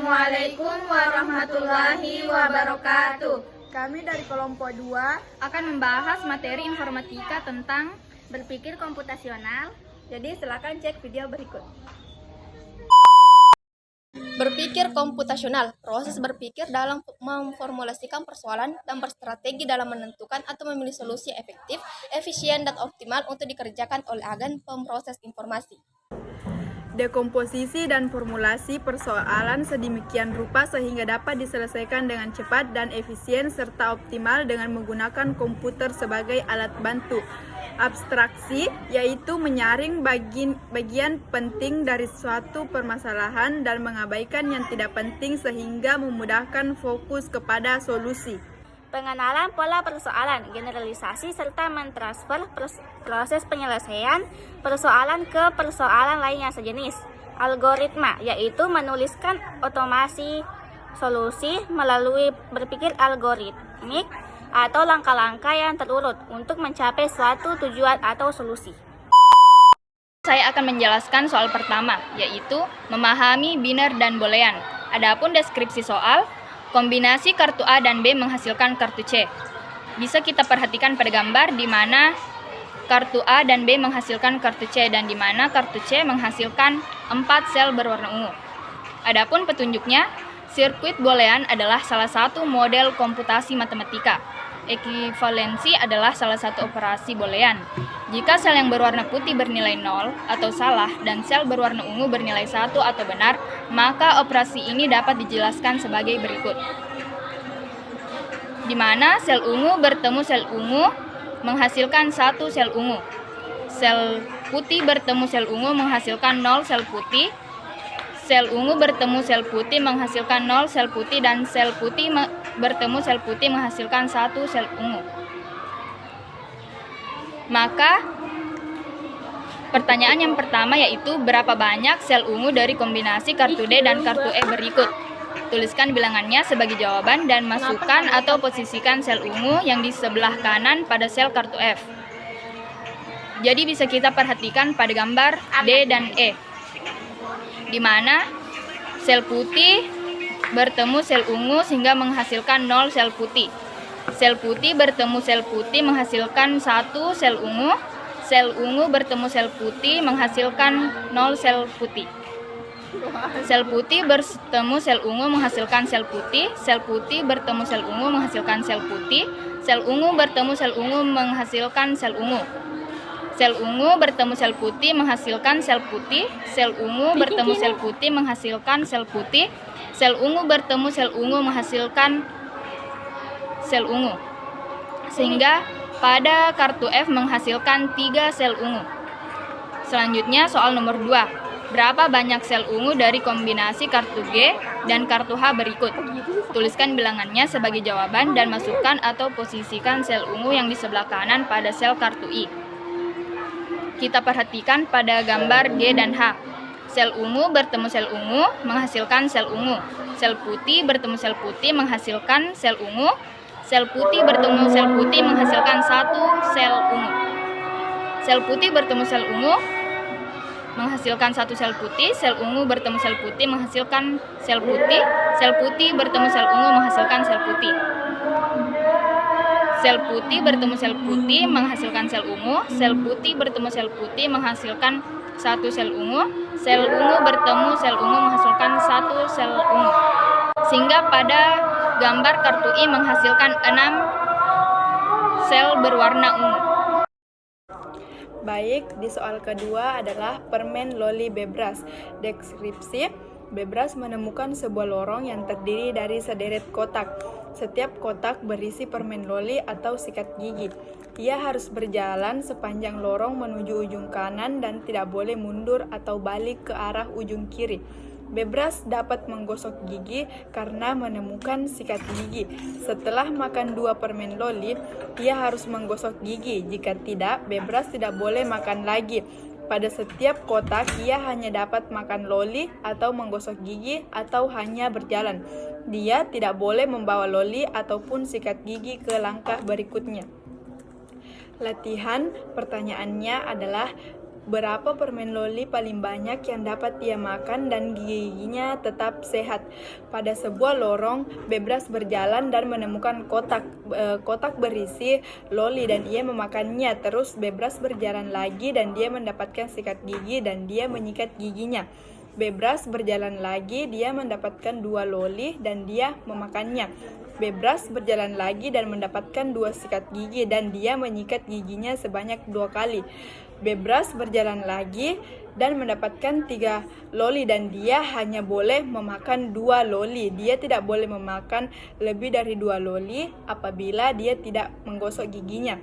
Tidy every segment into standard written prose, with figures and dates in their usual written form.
Assalamualaikum warahmatullahi wabarakatuh. Kami dari kelompok 2 akan membahas materi informatika tentang berpikir komputasional. Jadi silakan cek video berikut. Berpikir komputasional, proses berpikir dalam memformulasikan persoalan dan berstrategi dalam menentukan atau memilih solusi efektif, efisien, dan optimal untuk dikerjakan oleh agen pemroses informasi. Dekomposisi dan formulasi persoalan sedemikian rupa sehingga dapat diselesaikan dengan cepat dan efisien serta optimal dengan menggunakan komputer sebagai alat bantu. Abstraksi yaitu menyaring bagian penting dari suatu permasalahan dan mengabaikan yang tidak penting sehingga memudahkan fokus kepada solusi. Pengenalan pola persoalan, generalisasi serta mentransfer proses penyelesaian persoalan ke persoalan lain yang sejenis. Algoritma yaitu menuliskan otomasi solusi melalui berpikir algoritmik atau langkah-langkah yang terurut untuk mencapai suatu tujuan atau solusi. Saya akan menjelaskan soal pertama, yaitu memahami biner dan boolean. Adapun deskripsi soal, kombinasi kartu A dan B menghasilkan kartu C. Bisa kita perhatikan pada gambar di mana kartu A dan B menghasilkan kartu C dan di mana kartu C menghasilkan 4 sel berwarna ungu. Adapun petunjuknya, sirkuit boolean adalah salah satu model komputasi matematika. Ekuivalensi adalah salah satu operasi boolean. Jika sel yang berwarna putih bernilai 0 atau salah dan sel berwarna ungu bernilai 1 atau benar, maka operasi ini dapat dijelaskan sebagai berikut. Di mana sel ungu bertemu sel ungu menghasilkan 1 sel ungu. Sel putih bertemu sel ungu menghasilkan 0 sel putih. Sel ungu bertemu sel putih menghasilkan 0 sel putih dan sel putih bertemu sel putih menghasilkan 1 sel ungu. Maka pertanyaan yang pertama yaitu berapa banyak sel ungu dari kombinasi kartu D dan kartu E berikut. Tuliskan bilangannya sebagai jawaban dan masukkan atau posisikan sel ungu yang di sebelah kanan pada sel kartu F. Jadi bisa kita perhatikan pada gambar D dan E, di mana sel putih bertemu sel ungu sehingga menghasilkan 0 sel putih. Sel putih bertemu sel putih menghasilkan 1 sel ungu. Sel ungu bertemu sel putih menghasilkan 0 sel putih. Sel putih bertemu sel ungu menghasilkan sel putih. Sel putih bertemu sel ungu menghasilkan sel putih. Sel ungu bertemu sel ungu menghasilkan sel ungu. Sel ungu bertemu sel putih menghasilkan sel putih. Sel ungu bertemu sel putih menghasilkan sel putih. Sel ungu bertemu sel ungu menghasilkan sel ungu. Sehingga pada kartu F menghasilkan 3 sel ungu. Selanjutnya soal nomor 2. Berapa banyak sel ungu dari kombinasi kartu G dan kartu H berikut? Tuliskan bilangannya sebagai jawaban dan masukkan atau posisikan sel ungu yang di sebelah kanan pada sel kartu I. Kita perhatikan pada gambar G dan H. Sel ungu bertemu sel ungu menghasilkan sel ungu. Sel putih bertemu sel putih menghasilkan sel ungu. Sel putih bertemu sel putih menghasilkan 1 sel ungu. Sel putih bertemu sel ungu menghasilkan 1 sel putih. Sel ungu bertemu sel putih menghasilkan sel putih. Sel putih bertemu sel ungu menghasilkan sel putih. Sel putih bertemu sel putih menghasilkan sel ungu. Sel putih bertemu sel putih menghasilkan 1 sel ungu. Sel ungu bertemu sel ungu menghasilkan 1 sel ungu. Sehingga pada gambar kartu I menghasilkan 6 sel berwarna ungu. Baik, di soal kedua adalah permen loli bebras. Deskripsi: bebras menemukan sebuah lorong yang terdiri dari sederet kotak. Setiap kotak berisi permen loli atau sikat gigi. Ia harus berjalan sepanjang lorong menuju ujung kanan dan tidak boleh mundur atau balik ke arah ujung kiri. Bebras dapat menggosok gigi karena menemukan sikat gigi. Setelah makan 2 permen loli, ia harus menggosok gigi. Jika tidak, Bebras tidak boleh makan lagi. Pada setiap kotak, ia hanya dapat makan loli atau menggosok gigi atau hanya berjalan. Dia tidak boleh membawa loli ataupun sikat gigi ke langkah berikutnya. Latihan pertanyaannya adalah berapa permen loli paling banyak yang dapat ia makan dan giginya tetap sehat. Pada sebuah lorong, Bebras berjalan dan menemukan kotak berisi loli dan ia memakannya. Terus Bebras berjalan lagi dan dia mendapatkan sikat gigi dan dia menyikat giginya. Bebras berjalan lagi, dia mendapatkan 2 loli dan dia memakannya. Bebras berjalan lagi dan mendapatkan 2 sikat gigi dan dia menyikat giginya sebanyak 2 kali. Bebras berjalan lagi dan mendapatkan 3 loli dan dia hanya boleh memakan 2 loli. Dia tidak boleh memakan lebih dari 2 loli apabila dia tidak menggosok giginya.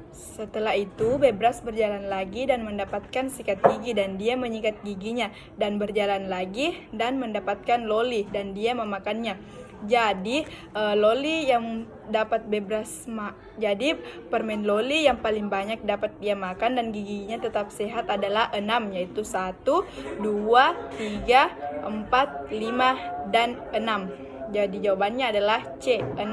Setelah itu, Bebras berjalan lagi dan mendapatkan sikat gigi dan dia menyikat giginya dan berjalan lagi dan mendapatkan loli dan dia memakannya. Jadi loli yang dapat jadi permen loli yang paling banyak dapat dia makan dan giginya tetap sehat adalah 6, yaitu 1, 2, 3, 4, 5, dan 6. Jadi jawabannya adalah C, 6.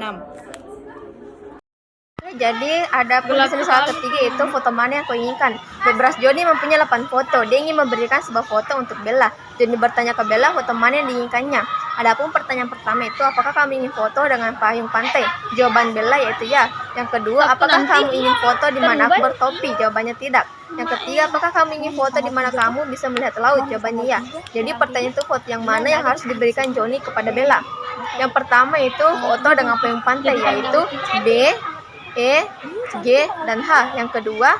Jadi ada penulisan soal ketiga itu foto mana yang kau inginkan. Bebras Joni mempunyai 8 foto. Dia ingin memberikan sebuah foto untuk Bella. Joni bertanya ke Bella foto mana yang diinginkannya. Adapun pertanyaan pertama itu, apakah kamu ingin foto dengan payung pantai? Jawaban Bella yaitu ya. Yang kedua, apakah kamu ingin foto di mana aku bertopi? Jawabannya tidak. Yang ketiga, apakah kamu ingin foto di mana kamu bisa melihat laut? Jawabannya ya. Jadi pertanyaan itu foto yang mana yang harus diberikan Joni kepada Bella. Yang pertama itu foto dengan payung pantai yaitu B, E, G, dan H. Yang kedua,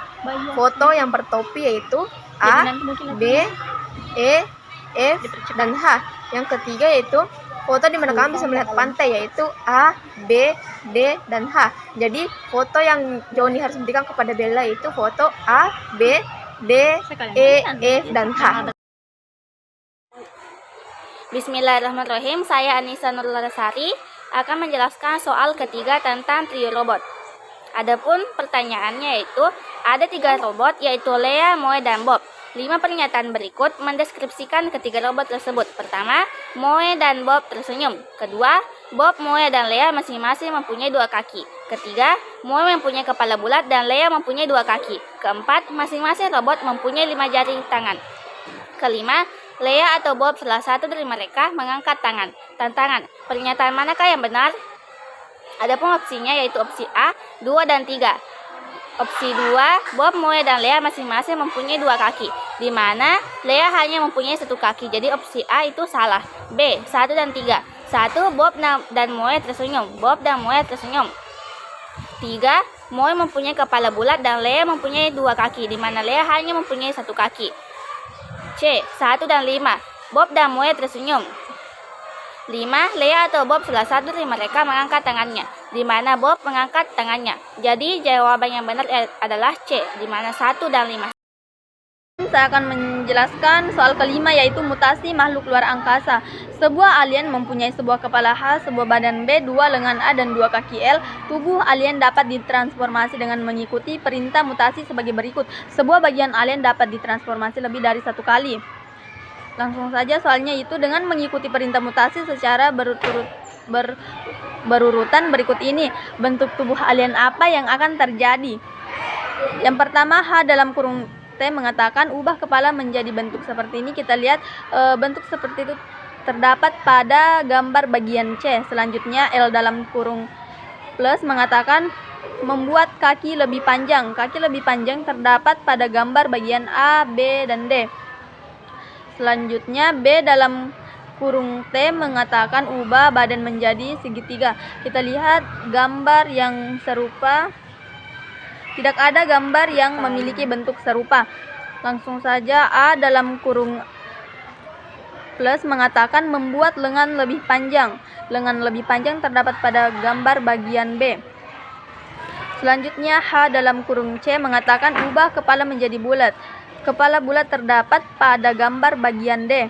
foto yang bertopi yaitu A, B, E, F, dan H. Yang ketiga yaitu foto di mana kamu bisa melihat pantai yaitu A, B, D, dan H. Jadi foto yang Joni harus berikan kepada Bella itu foto A, B, D, E, F, dan H. Bismillahirrahmanirrahim. Saya Anissa Nurlarasari akan menjelaskan soal ketiga tentang trio robot. Adapun pertanyaannya yaitu ada 3 robot yaitu Lea, Moe, dan Bob. 5 pernyataan berikut mendeskripsikan ketiga robot tersebut. Pertama, Moe dan Bob tersenyum. Kedua, Bob, Moe, dan Lea masing-masing mempunyai 2 kaki. Ketiga, Moe mempunyai kepala bulat dan Lea mempunyai 2 kaki. Keempat, masing-masing robot mempunyai 5 jari tangan. Kelima, Lea atau Bob salah satu dari mereka mengangkat tangan. Tantangan, pernyataan manakah yang benar? Adapun opsinya yaitu opsi A, 2 dan 3. Opsi 2, Bob, Moe, dan Lea masing-masing mempunyai 2 kaki, di mana Lea hanya mempunyai 1 kaki. Jadi opsi A itu salah. B, 1 dan 3. 1, Bob dan Moe tersenyum. Bob dan Moe tersenyum. 3, Moe mempunyai kepala bulat dan Lea mempunyai 2 kaki, di mana Lea hanya mempunyai 1 kaki. C, 1 dan 5. Bob dan Moe tersenyum. 5. Lea atau Bob salah satu dari mereka mengangkat tangannya, di mana Bob mengangkat tangannya. Jadi jawaban yang benar adalah C, di mana 1 dan 5. Saya akan menjelaskan soal kelima yaitu mutasi makhluk luar angkasa. Sebuah alien mempunyai sebuah kepala H, sebuah badan B, 2 lengan A, dan 2 kaki L. Tubuh alien dapat ditransformasi dengan mengikuti perintah mutasi sebagai berikut. Sebuah bagian alien dapat ditransformasi lebih dari 1 kali. Langsung saja soalnya itu dengan mengikuti perintah mutasi secara berurutan berikut ini. Bentuk tubuh alien apa yang akan terjadi? Yang pertama, H dalam kurung T mengatakan ubah kepala menjadi bentuk seperti ini. Kita lihat bentuk seperti itu terdapat pada gambar bagian C. Selanjutnya, L dalam kurung plus mengatakan membuat kaki lebih panjang. Kaki lebih panjang terdapat pada gambar bagian A, B, dan D. Selanjutnya, B dalam kurung T mengatakan ubah badan menjadi segitiga. Kita lihat gambar yang serupa. Tidak ada gambar yang memiliki bentuk serupa. Langsung saja, A dalam kurung plus mengatakan membuat lengan lebih panjang. Lengan lebih panjang terdapat pada gambar bagian B. Selanjutnya, H dalam kurung C mengatakan ubah kepala menjadi bulat. Kepala bulat terdapat pada gambar bagian D.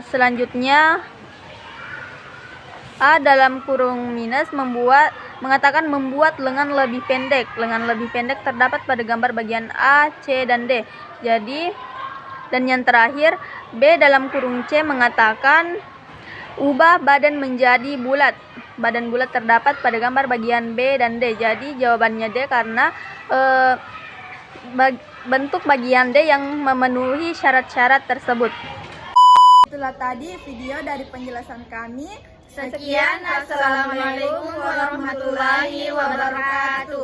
Selanjutnya, A dalam kurung minus mengatakan membuat lengan lebih pendek. Lengan lebih pendek terdapat pada gambar bagian A, C, dan D. Jadi, dan yang terakhir, B dalam kurung C mengatakan ubah badan menjadi bulat. Badan bulat terdapat pada gambar bagian B dan D. Jadi jawabannya D karena bentuk bagian D yang memenuhi syarat-syarat tersebut. Itulah tadi video dari penjelasan kami. Sekian, assalamualaikum warahmatullahi wabarakatuh.